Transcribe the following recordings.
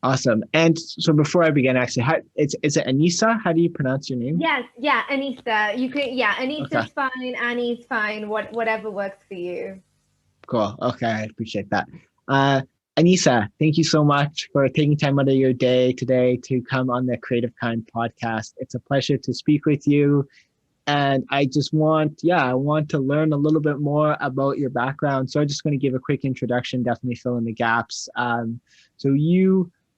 Awesome. And so before I begin, actually, is it Anisa? How do you pronounce your name? Yes, yeah, Anisa. You can, yeah, Okay, Anisa's fine, Annie's fine, whatever works for you. cool. Okay, I appreciate that. Uh, Anisa, thank you so much for taking time out of your day today to come on the Creative Kind podcast. It's a pleasure to speak with you. And I just want, yeah, I want to learn a little bit more about your background. So I'm just going to give a quick introduction, definitely fill in the gaps. So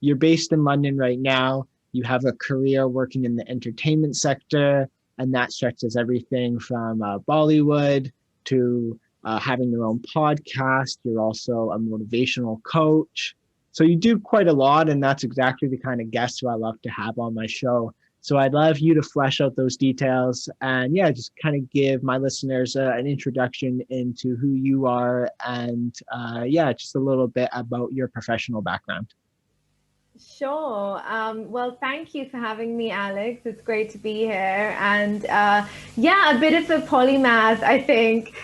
you're based in London right now. You have a career working in the entertainment sector, and that stretches everything from Bollywood to having your own podcast. You're also a motivational coach. So you do quite a lot, and that's exactly the kind of guest who I love to have on my show. So I'd love you to flesh out those details and yeah, just kind of give my listeners an introduction into who you are and yeah, just a little bit about your professional background. Sure. Well, thank you for having me, Alex. It's great to be here. And yeah, a bit of a polymath, I think,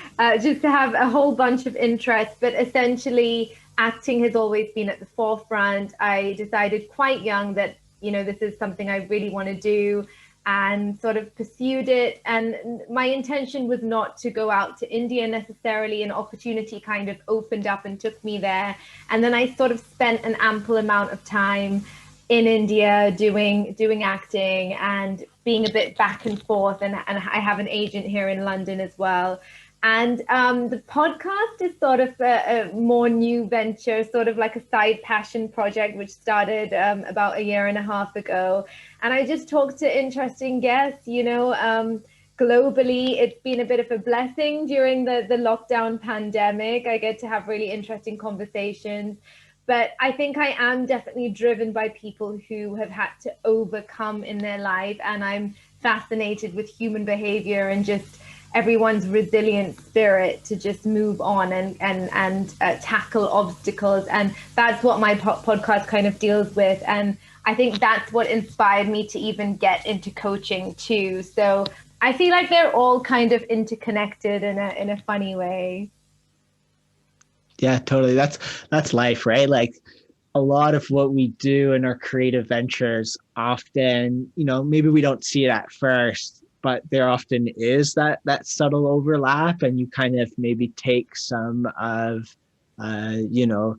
just to have a whole bunch of interests. But essentially, acting has always been at the forefront. I decided quite young that, this is something I really want to do and sort of pursued it. And my intention was not to go out to India necessarily. An opportunity kind of opened up and took me there. And then I sort of spent an ample amount of time in India doing acting and being a bit back and forth. And I have an agent here in London as well. And the podcast is sort of a more new venture, sort of like a side passion project, which started about a year and a half ago. And I just talked to interesting guests, globally. It's been a bit of a blessing during the lockdown pandemic. I get to have really interesting conversations. But I think I am definitely driven by people who have had to overcome in their life. And I'm fascinated with human behavior and just everyone's resilient spirit to just move on and tackle obstacles. And that's what my podcast kind of deals with. And I think that's what inspired me to even get into coaching too. So I feel like they're all kind of interconnected in a funny way. Yeah, totally. That's life, right? Like a lot of what we do in our creative ventures often, maybe we don't see it at first, but there often is that subtle overlap, and you kind of maybe take some of your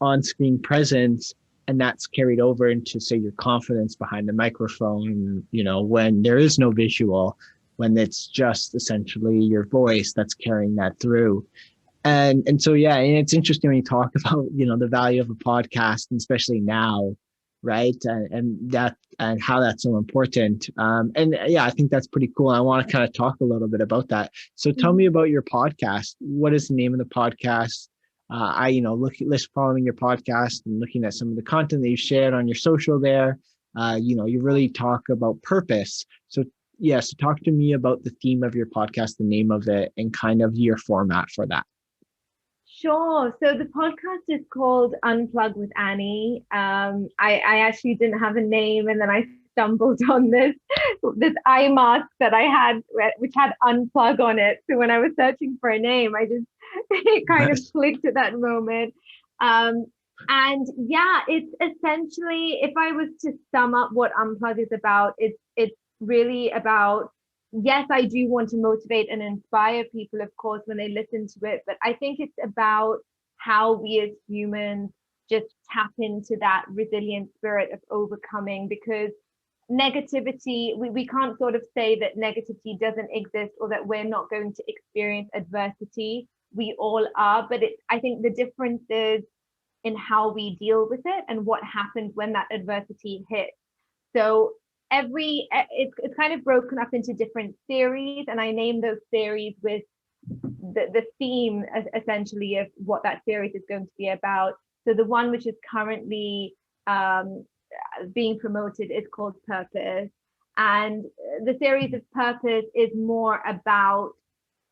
on-screen presence, and that's carried over into, say, your confidence behind the microphone, when there is no visual, when it's just essentially your voice that's carrying that through. And so yeah, and it's interesting when you talk about the value of a podcast, and especially now, right? And how that's so important. And yeah, I think that's pretty cool. I want to kind of talk a little bit about that. So tell me about your podcast. What is the name of the podcast? I list following your podcast and looking at some of the content that you shared on your social there. You really talk about purpose. So yeah, so talk to me about the theme of your podcast, the name of it, and kind of your format for that. Sure. So the podcast is called Unplug with Annie. I actually didn't have a name, and then I stumbled on this eye mask that I had, which had unplug on it. So when I was searching for a name, I just it kind of Nice. clicked at that moment. Um, and yeah, it's essentially, if I was to sum up what Unplug is about, it's really about, yes, I do want to motivate and inspire people, of course, when they listen to it. But I think it's about how we as humans just tap into that resilient spirit of overcoming, because negativity, we can't sort of say that negativity doesn't exist or that we're not going to experience adversity. We all are. But I think the difference is in how we deal with it and what happens when that adversity hits. So it's kind of broken up into different series, and I name those series with the theme essentially of what that series is going to be about. So the one which is currently being promoted is called Purpose, and the series of Purpose is more about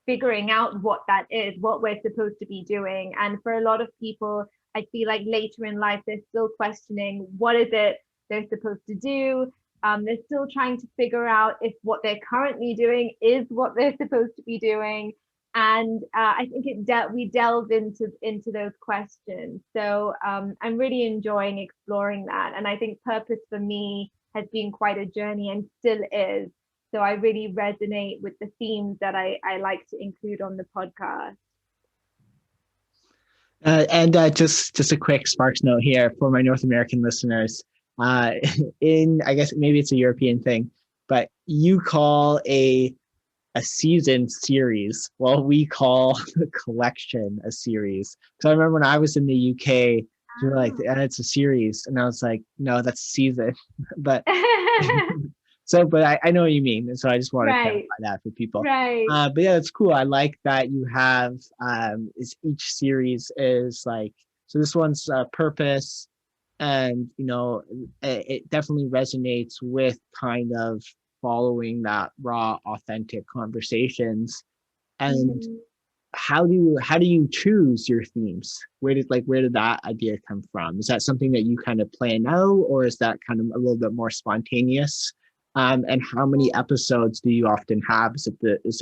figuring out what that is, what we're supposed to be doing. And for a lot of people, I feel like later in life, they're still questioning what is it they're supposed to do. They're still trying to figure out if what they're currently doing is what they're supposed to be doing. And I think we delved into those questions. So I'm really enjoying exploring that. And I think purpose for me has been quite a journey and still is. So I really resonate with the themes that I like to include on the podcast. And just a quick Sparks note here for my North American listeners. Uh, in I guess maybe it's a European thing, but you call a season series. Well, we call a collection a series. So I remember when I was in the UK, you were like, and it's a series, and I was like, no, that's a season. But so, but I know what you mean, and so I just want to clarify Right, that for people. right. But yeah, it's cool. I like that you have is each series is like so. This one's purpose, and it definitely resonates with kind of following that raw, authentic conversations. And Mhm. how do you choose your themes? Where did that idea come from? Is that something that you kind of plan out, or is that kind of a little bit more spontaneous? And how many episodes do you often have? Is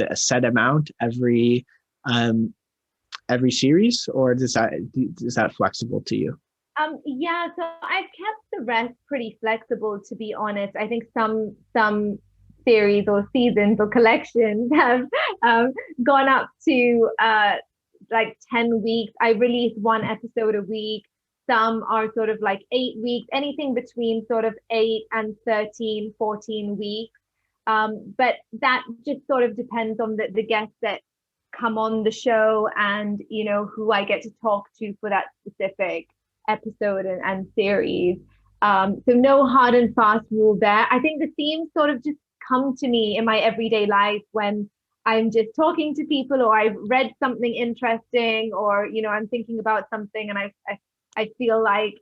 it a set amount um, every series, or is that flexible to you? Yeah, so I've kept the rest pretty flexible, to be honest. I think some series or seasons or collections have um, gone up to like 10 weeks. I release one episode a week. Some are sort of like 8 weeks, anything between sort of 8 and 13, 14 weeks. But that just sort of depends on the guests that come on the show and who I get to talk to for that specific episode and series. So no hard and fast rule there. I think the themes sort of just come to me in my everyday life when I'm just talking to people, or I've read something interesting, or I'm thinking about something, and I feel like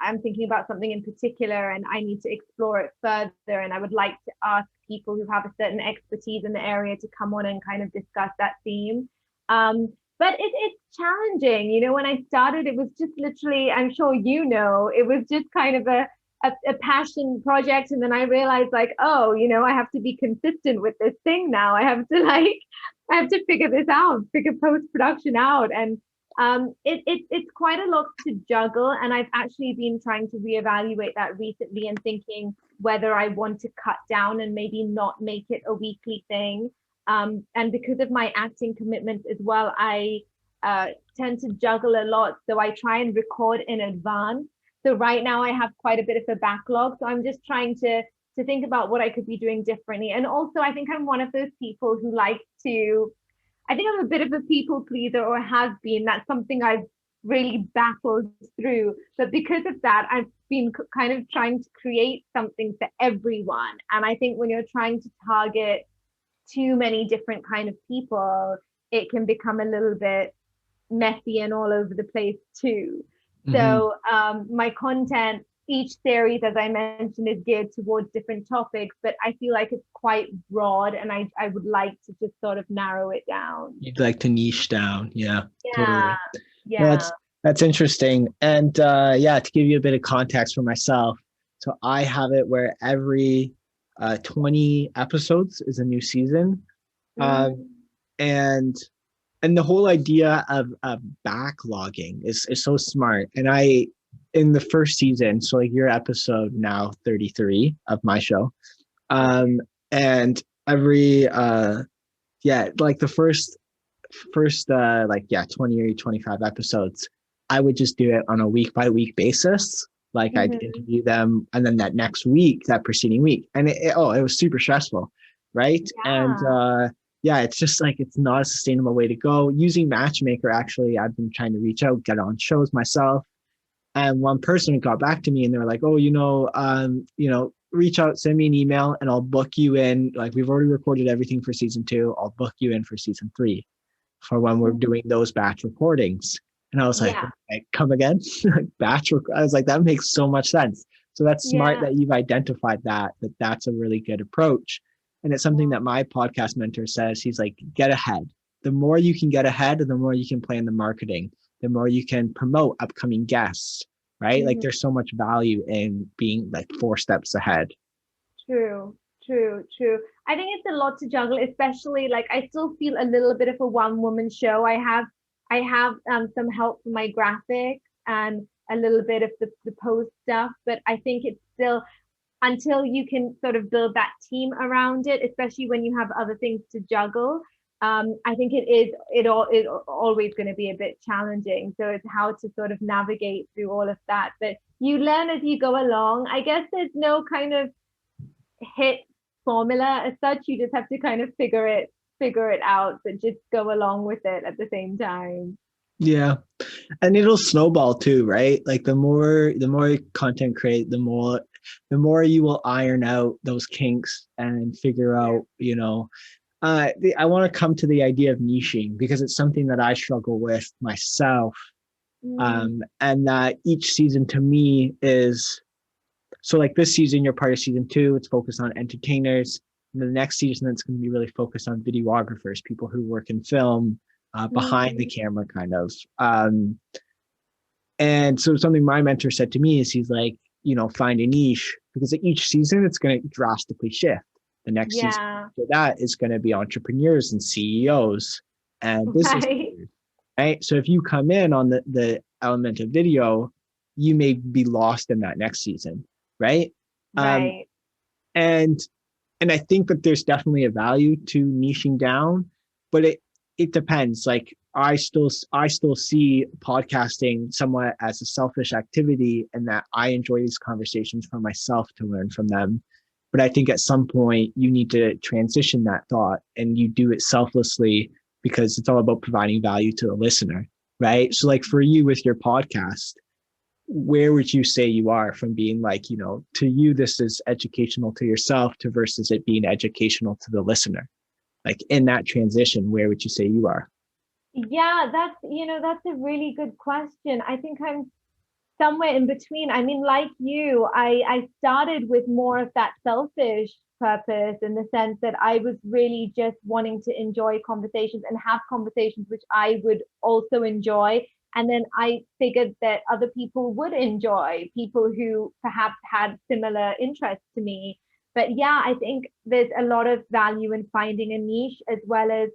I'm thinking about something in particular and I need to explore it further, and I would like to ask people who have a certain expertise in the area to come on and kind of discuss that theme. But it's challenging. When I started, it was just literally, I'm sure it was just kind of a passion project. And then I realized, like, oh, I have to be consistent with this thing now. I have to figure this out, figure post-production out. And it's quite a lot to juggle. And I've actually been trying to reevaluate that recently and thinking whether I want to cut down and maybe not make it a weekly thing. And because of my acting commitments as well, I tend to juggle a lot. So I try and record in advance. So right now I have quite a bit of a backlog. So I'm just trying to think about what I could be doing differently. And also I think I'm one of those people who like to, I think I'm a bit of a people pleaser, or have been. That's something I've really battled through. But because of that, I've been kind of trying to create something for everyone. And I think when you're trying to target too many different kind of people, it can become a little bit messy and all over the place too. Mm-hmm. So my content, each series, as I mentioned, is geared towards different topics, but I feel like it's quite broad, and I would like to just sort of narrow it down. You'd like to niche down, yeah, Yeah, totally. No, yeah. that's interesting. And yeah, to give you a bit of context for myself, so I have it where every 20 episodes is a new season. Um, Mm, and and the whole idea of backlogging is so smart. And in the first season, so like your episode now 33 of my show, okay. um, and every yeah, like the first like yeah 20 or 25 episodes, I would just do it on a week by week basis. Like I'd Mm-hmm. interview them, and then that next week, that preceding week, and it was super stressful, right? And Yeah. yeah, it's just like it's not a sustainable way to go. Using Matchmaker, actually, I've been trying to reach out, get on shows myself, and one person got back to me and they were like, oh, reach out, send me an email, and I'll book you in. Like we've already recorded everything for season 2. I'll book you in for season 3 for when we're doing those batch recordings. And I was Yeah. like come again? I was like, that makes so much sense. So that's smart Yeah. that you've identified that's a really good approach. And it's something that my podcast mentor says. He's like, get ahead. The more you can get ahead, the more you can plan the marketing, the more you can promote upcoming guests, right? Like Mm-hmm. there's so much value in being like 4 steps ahead. True. True. I think it's a lot to juggle, especially like I still feel a little bit of a one-woman show. I have some help from my graphics and a little bit of the post stuff, but I think it's still until you can sort of build that team around it, especially when you have other things to juggle. I think it always going to be a bit challenging. So it's how to sort of navigate through all of that. But you learn as you go along. I guess there's no kind of hit formula as such. You just have to kind of figure it out, but just go along with it at the same time. Yeah. And it'll snowball too, right? Like the more content create, the more you will iron out those kinks and figure out, I want to come to the idea of niching because it's something that I struggle with myself. Mm, And that each season to me is so like this season, you're part of season two, it's focused on entertainers. And the next season, it's going to be really focused on videographers, people who work in film, behind the mm, camera, kind of. And so something my mentor said to me is he's like, find a niche because at each season it's going to drastically shift. The next season yeah, after that is going to be entrepreneurs and CEOs and business right, leaders, right? So if you come in on the element of video, you may be lost in that next season, right? Um, right. and and I think that there's definitely a value to niching down, but it depends. Like I still see podcasting somewhat as a selfish activity, and that I enjoy these conversations for myself to learn from them. But I think at some point you need to transition that thought, and you do it selflessly because it's all about providing value to the listener, right? So, like for you with your podcast, where would you say you are from being like, to you, this is educational to yourself to versus it being educational to the listener? Like in that transition, where would you say you are? Yeah, that's a really good question. I think I'm somewhere in between. I mean, like you, I started with more of that selfish purpose in the sense that I was really just wanting to enjoy conversations and have conversations which I would also enjoy. And then I figured that other people would enjoy, people who perhaps had similar interests to me. But yeah, I think there's a lot of value in finding a niche as well as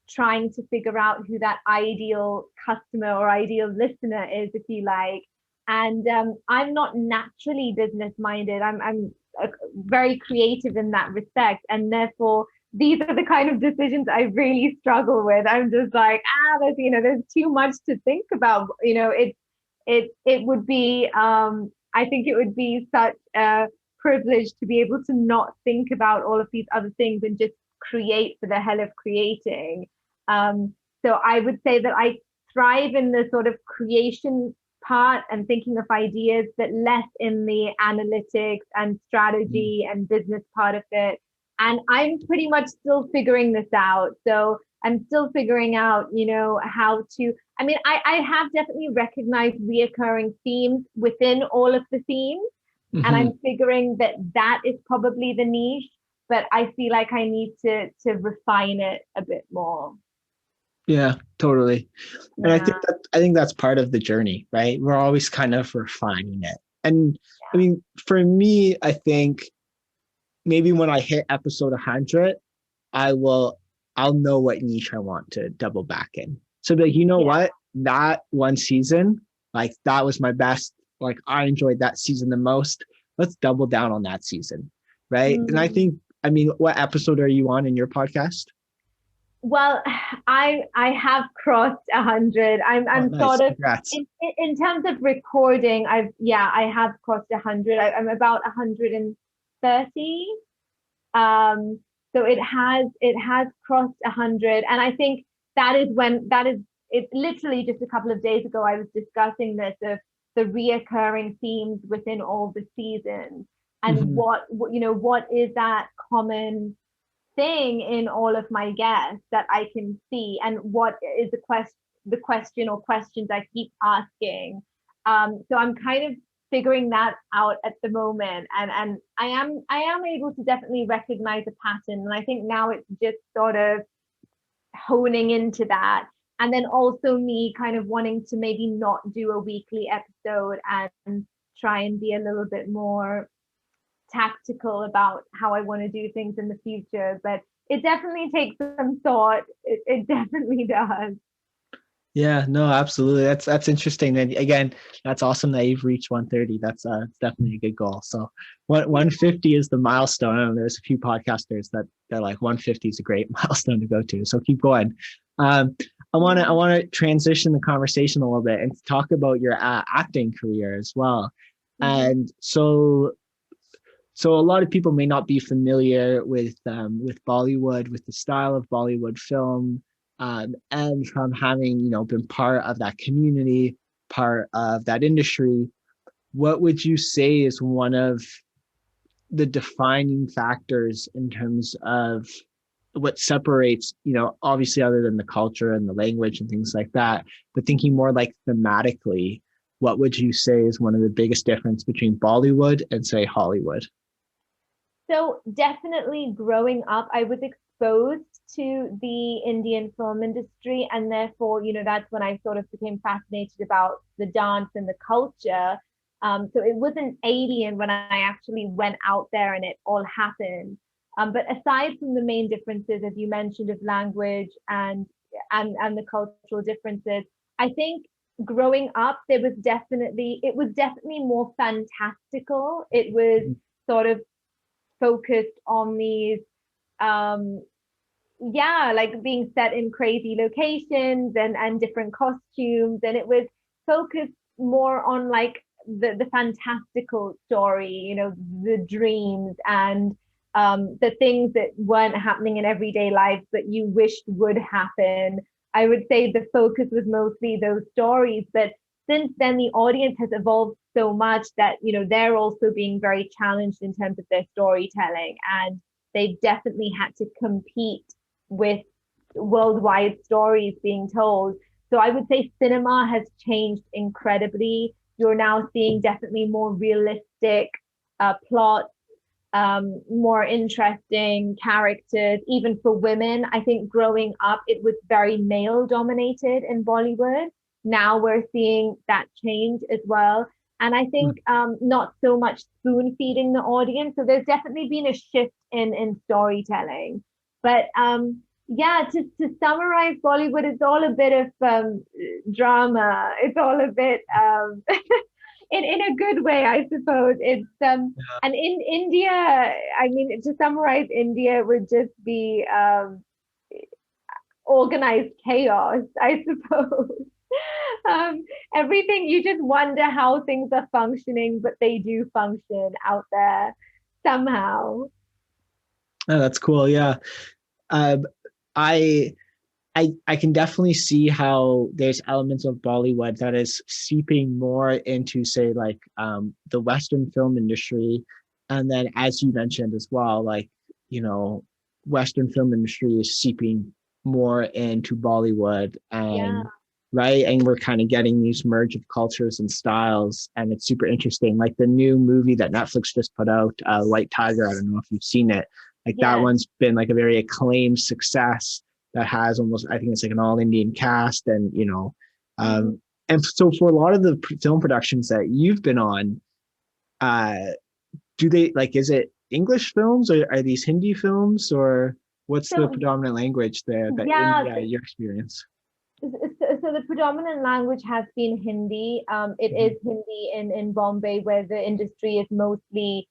trying to figure out who that ideal customer or ideal listener is, if you like. And I'm not naturally business minded. I'm very creative in that respect, and therefore these are the kind of decisions I really struggle with. I'm just like, there's too much to think about. It would be I think it would be such a privilege to be able to not think about all of these other things and just create for the hell of creating. Um, so I would say that I thrive in the sort of creation part and thinking of ideas, but less in the analytics and strategy and business part of it. And I'm pretty much still figuring this out. So I'm still figuring out, how to. I mean, I have definitely recognized reoccurring themes within all of the themes, and Mm-hmm. I'm figuring that that is probably the niche. But I feel like I need to refine it a bit more. Yeah, totally. And Yeah. I think that's part of the journey, right? We're always kind of refining it. And I mean, for me, I think maybe when I hit episode 100, I will I'll know what niche I want to double back in. So like, you know Yeah. what? That one season, like that was my best. Like I enjoyed that season the most. Let's double down on that season. Right. And I Mm. think, I mean, what episode are you on in your podcast? Well, I have crossed 100. Oh, I'm nice. sort of Congrats. in terms of recording. I have crossed 100. I'm about 130. Um, so it has crossed 100, and I think that is it. Literally just a couple of days ago, I was discussing this of the reoccurring themes within all the seasons, and Mhm. what is that common thing in all of my guests that I can see, and what is the question or questions I keep asking. So I'm kind of figuring that out at the moment, and I am able to definitely recognize a pattern, and I think now it's just sort of honing into that. And then also me kind of wanting to maybe not do a weekly episode and try and be a little bit more tactical about how I want to do things in the future, but it definitely takes some thought. It definitely does. Yeah, no, absolutely. That's interesting. And again, that's awesome that you've reached 130. That's it's definitely a good goal. So 150 is the milestone. I know there's a few podcasters that they're like 150 is a great milestone to go to. So keep going. Um, I want to transition the conversation a little bit and talk about your acting career as well. Mm-hmm. And so a lot of people may not be familiar with Bollywood, with the style of Bollywood film, and from having been part of that community, part of that industry. What would you say is one of the defining factors in terms of what separates, obviously other than the culture and the language and things like that, but thinking more like thematically, what would you say is one of the biggest difference between Bollywood and say Hollywood? So definitely growing up, I was exposed to the Indian film industry, and therefore, that's when I sort of became fascinated about the dance and the culture. So it wasn't alien when I actually went out there and it all happened. But aside from the main differences, as you mentioned, of language and the cultural differences, I think growing up, it was definitely more fantastical. It was sort of focused on these um yeah, like being set in crazy locations and different costumes, and it was focused more on like the fantastical story, the dreams and the things that weren't happening in everyday life but you wished would happen. I would say the focus was mostly those stories, but since then the audience has evolved so much that they're also being very challenged in terms of their storytelling, and they've definitely had to compete with worldwide stories being told. So I would say cinema has changed incredibly. You're now seeing definitely more realistic plots, more interesting characters, even for women. I think growing up, it was very male dominated in Bollywood. Now we're seeing that change as well. And I think not so much spoon feeding the audience. So there's definitely been a shift in storytelling. But yeah, to summarize Bollywood, it's all a bit of drama. It's all a bit in a good way, I suppose. It's and in India, I mean, to summarize India would just be organized chaos, I suppose. um, Everything, you just wonder how things are functioning, but they do function out there somehow. Oh, that's cool. Yeah. Um, I I can definitely see how there's elements of Bollywood that is seeping more into, say, like the Western film industry, and then as you mentioned as well, like you know, Western film industry is seeping more into Bollywood, Yeah. and right, and we're kind of getting these merge of cultures and styles, and it's super interesting. Like the new movie that Netflix just put out, White Tiger. I don't know if you've seen it. Like that Yes. one's been like a very acclaimed success that has almost, I think it's like an all Indian cast, and Mhm. and so for a lot of the film productions that you've been on, uh, do they like, is it English films or are these Hindi films, or what's the So predominant language there that in yeah, your experience? so the predominant language has been Hindi. It Mhm. is Hindi in Bombay, where the industry is mostly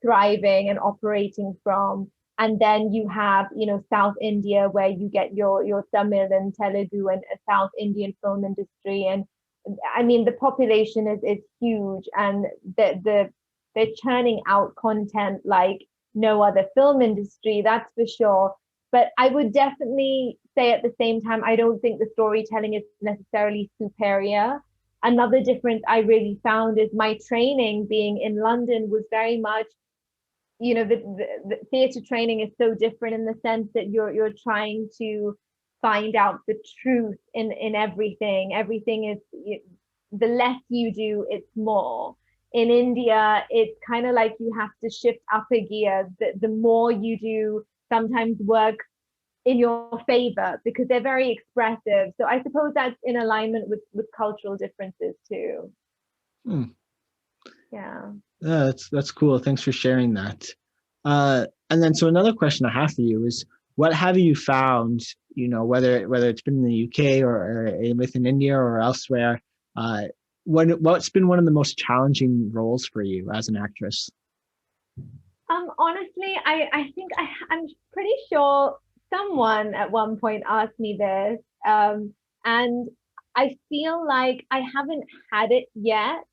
thriving and operating from. And then you have, South India, where you get your Tamil and Telugu and a South Indian film industry. And I mean, the population is huge, and they're churning out content like no other film industry, that's for sure. But I would definitely say at the same time, I don't think the storytelling is necessarily superior. Another difference I really found is my training being in London was very much, the theatre training is so different in the sense that you're trying to find out the truth in everything. Everything is, the less you do, it's more. In India, it's kind of like you have to shift up a gear. The more you do, sometimes work in your favor because they're very expressive. So I suppose that's in alignment with cultural differences too. Hmm. Yeah. Yeah, that's cool. Thanks for sharing that. And then so another question I have for you is, what have you found, whether it's been in the UK or within India or elsewhere, uh, what's been one of the most challenging roles for you as an actress? Honestly, I think I'm pretty sure someone at one point asked me this. And I feel like I haven't had it yet.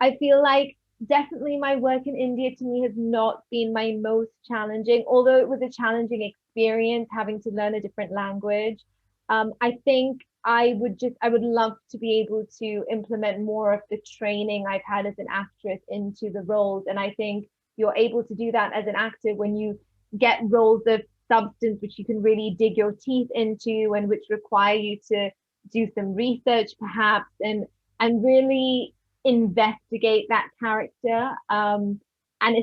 I feel like definitely my work in India to me has not been my most challenging, although it was a challenging experience having to learn a different language. I think I would love to be able to implement more of the training I've had as an actress into the roles. And I think you're able to do that as an actor when you get roles of substance which you can really dig your teeth into and which require you to do some research perhaps and really investigate that character. And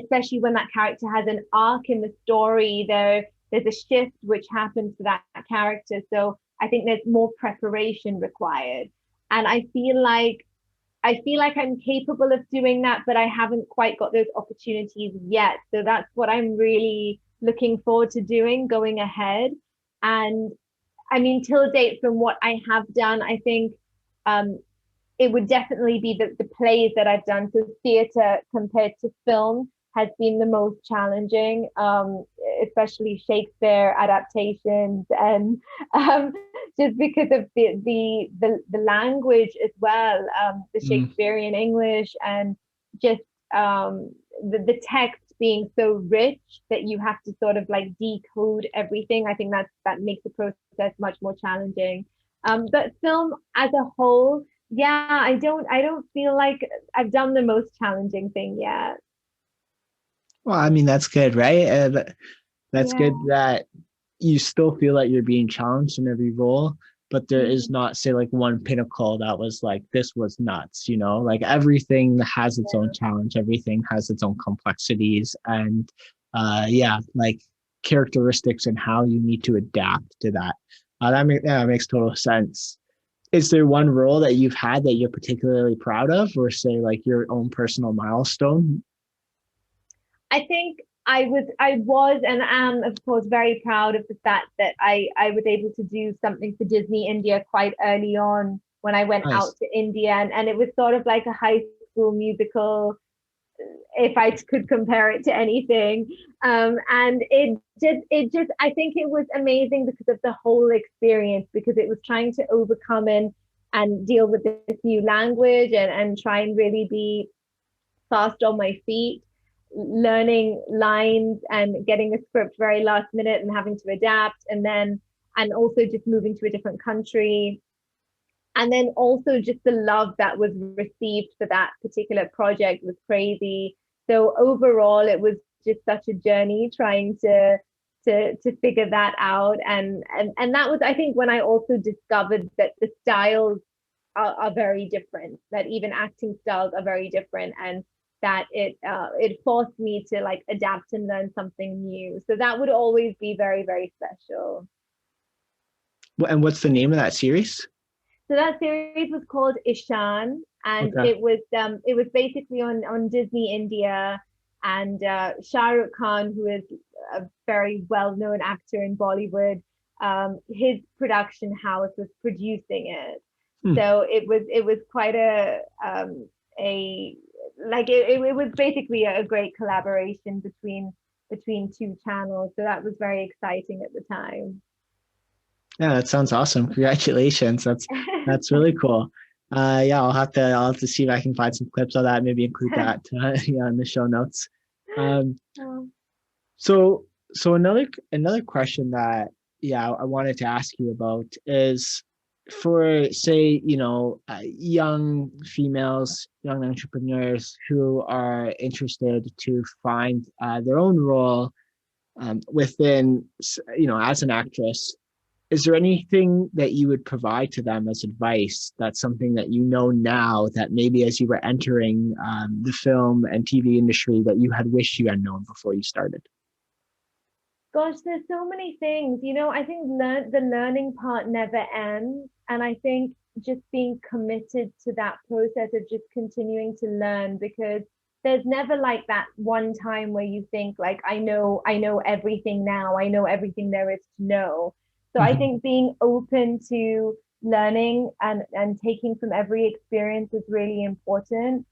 especially when that character has an arc in the story, there's a shift which happens to that character. So I think there's more preparation required. And I feel like I'm capable of doing that, but I haven't quite got those opportunities yet. So that's what I'm really looking forward to doing going ahead. And I mean, till date, from what I have done, I think um, it would definitely be the plays that I've done. So theatre compared to film has been the most challenging, especially Shakespeare adaptations, and um, just because of the language as well, the Mm, Shakespearean English, and just the text being so rich that you have to sort of like decode everything. I think that makes the process much more challenging. But film as a whole, yeah, I don't feel like I've done the most challenging thing yet. well, I mean, that's good, right? That's Yeah. good that you still feel that you're being challenged in every role, but there is Mhm. not, say, like one pinnacle that was like, this was nuts, like everything has its own challenge, everything has its own complexities, and yeah, like characteristics and how you need to adapt to that. That makes total sense. Is there one role that you've had that you're particularly proud of, or say like your own personal milestone? I think I was and am of course very proud of the fact that I was able to do something for Disney India quite early on when I went Nice. out to India, and it was sort of like a high school musical if I could compare it to anything. And it just I think it was amazing because of the whole experience, because it was trying to overcome and deal with this new language and try and really be fast on my feet, learning lines and getting a script very last minute and having to adapt, and also just moving to a different country, and then also just the love that was received for that particular project was crazy. So overall it was just such a journey trying to figure that out, and that was, I think, when I also discovered that the styles are very different, that even acting styles are very different, and that it forced me to like adapt and learn something new. So that would always be very, very special. And what's the name of that series? So that series was called Ishan, and Okay. it was basically on Disney India, and Shah Rukh Khan, who is a very well known actor in Bollywood, his production house was producing it. Hmm. So it was quite a like it was basically a great collaboration between two channels. So that was very exciting at the time. Yeah, that sounds awesome. Congratulations. That's really cool. Yeah, I'll have to see if I can find some clips of that. Maybe include that yeah, in the show notes. Um, Um, so another question that yeah I wanted to ask you about is for say young females, young entrepreneurs who are interested to find their own role within as an actress. Is there anything that you would provide to them as advice? That's something that you know now that maybe as you were entering the film and TV industry that you had wished you had known before you started? Gosh, there's so many things. I think the learning part never ends. And I think just being committed to that process of just continuing to learn, because there's never like that one time where you think like, I know everything now. I know everything there is to know. So I Mhm. think being open to learning and taking from every experience is really important.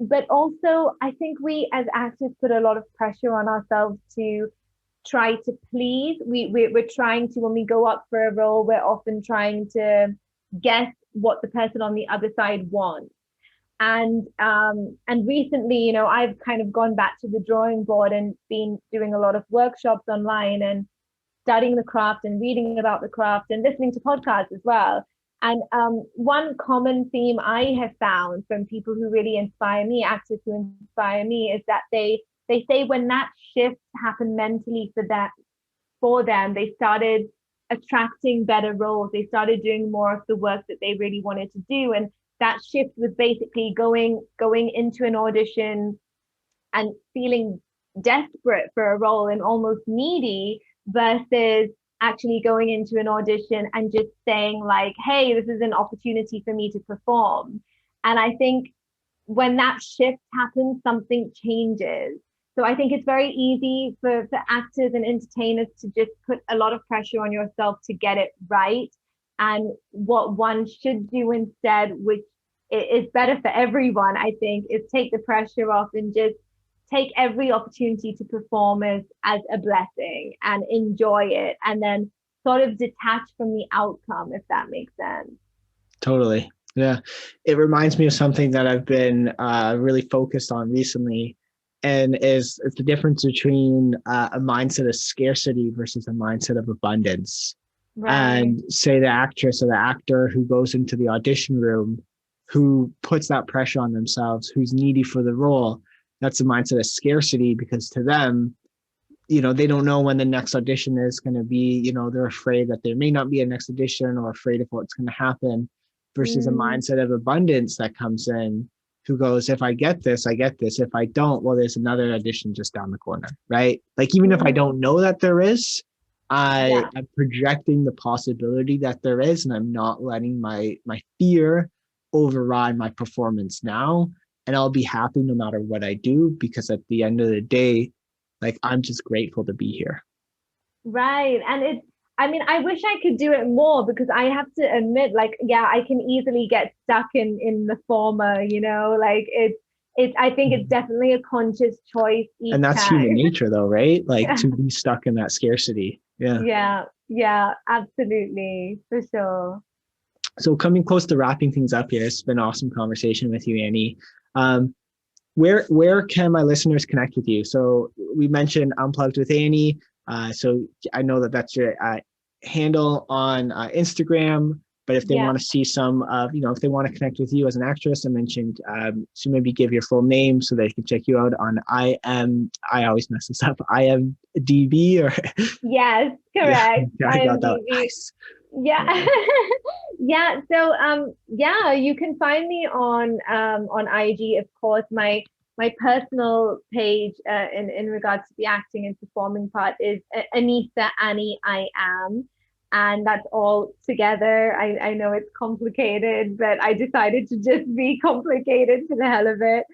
But also, I think we as actors put a lot of pressure on ourselves to try to please. We're trying to, when we go up for a role, we're often trying to guess what the person on the other side wants. And recently, I've kind of gone back to the drawing board and been doing a lot of workshops online and studying the craft and reading about the craft and listening to podcasts as well. And one common theme I have found from people who really inspire me, actors who inspire me, is that they say when that shift happened mentally for them, they started attracting better roles. They started doing more of the work that they really wanted to do. And that shift was basically going into an audition and feeling desperate for a role and almost needy versus actually going into an audition and just saying like, hey, this is an opportunity for me to perform. And I think when that shift happens, something changes. So I think it's very easy for actors and entertainers to just put a lot of pressure on yourself to get it right. And what one should do instead, which is better for everyone, I think, is take the pressure off and just take every opportunity to perform as a blessing and enjoy it, and then sort of detach from the outcome, if that makes sense. Totally. Yeah. It reminds me of something that I've been really focused on recently, and is the difference between a mindset of scarcity versus a mindset of abundance. Right. And say the actress or the actor who goes into the audition room, who puts that pressure on themselves, who's needy for the role, that's a mindset of scarcity, because to them, they don't know when the next audition is going to be. They're afraid that there may not be a next audition, or afraid of what's going to happen, versus a Mm, mindset of abundance that comes in, who goes, if I get this, I get this. If I don't, well, there's another audition just down the corner, right? Like, even if I mm, don't know that there is, yeah. I'm projecting the possibility that there is, and I'm not letting my fear override my performance now. And I'll be happy no matter what I do, because at the end of the day, like, I'm just grateful to be here. Right. And I mean, I wish I could do it more because I have to admit, like, yeah, I can easily get stuck in the former, like I think it's definitely a conscious choice And each that's human time. nature, though, right? Like, to be stuck in that scarcity. Yeah. Yeah, yeah, absolutely, for sure. So, coming close to wrapping things up here, it's been an awesome conversation with you, Annie. Um, where can my listeners connect with you? So we mentioned Unplugged with Annie. So I know that that's your handle on Instagram. But if they Yeah. want to see some of, if they want to connect with you as an actress, I mentioned, so maybe give your full name so they can check you out on I always mess this up, IMDb, or Yes, yeah, correct. I got that. IMDb. Nice. Yeah. Yeah. So yeah, you can find me on IG, of course. My personal page in regards to the acting and performing part is Anisa Annie I am. And that's all together. I know it's complicated, but I decided to just be complicated for the hell of it.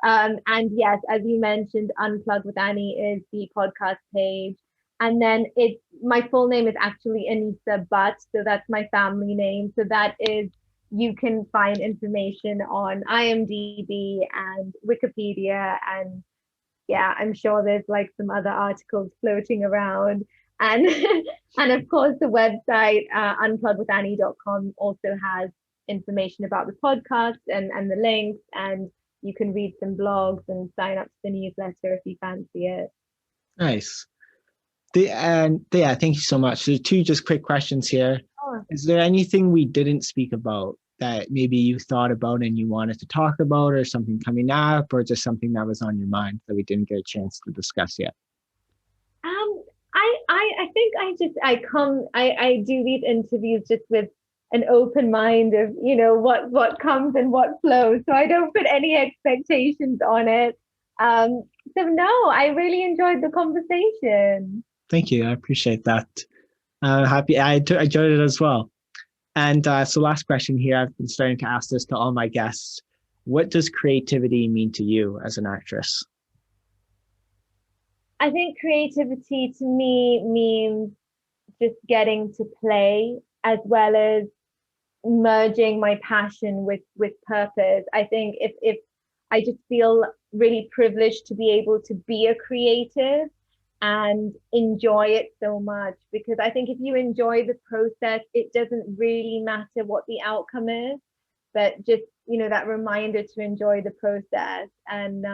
And yes, as you mentioned, Unplug with Annie is the podcast page. And then it's my full name is actually Anisa Butt, so that's my family name. So that is, you can find information on IMDb and Wikipedia, and yeah, I'm sure there's like some other articles floating around. And and of course the website unplugwithannie.com also has information about the podcast and the links, and you can read some blogs and sign up to the newsletter if you fancy it. Nice. Yeah, thank you so much. So, two just quick questions here. Oh, Is there anything we didn't speak about that maybe you thought about and you wanted to talk about, or something coming up, or just something that was on your mind that we didn't get a chance to discuss yet? I think I do these interviews just with an open mind of what comes and what flows. So I don't put any expectations on it. Um, so no, I really enjoyed the conversation. Thank you. I appreciate that. Happy. I enjoyed it as well. And so, last question here. I've been starting to ask this to all my guests. what does creativity mean to you as an actress? I think creativity to me means just getting to play as well as merging my passion with purpose. I think if I just feel really privileged to be able to be a creative and enjoy it so much, because I think if you enjoy the process, it doesn't really matter what the outcome is, but just that reminder to enjoy the process and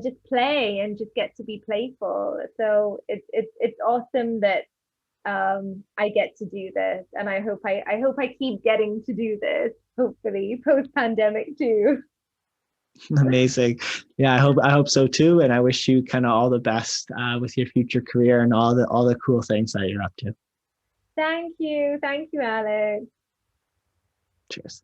just play and just get to be playful. So it's awesome that I get to do this, and I hope I keep getting to do this. Hopefully, post pandemic too. Amazing. Yeah, I hope so too. And I wish you kind of all the best with your future career and all the cool things that you're up to. Thank you, Alex. Cheers.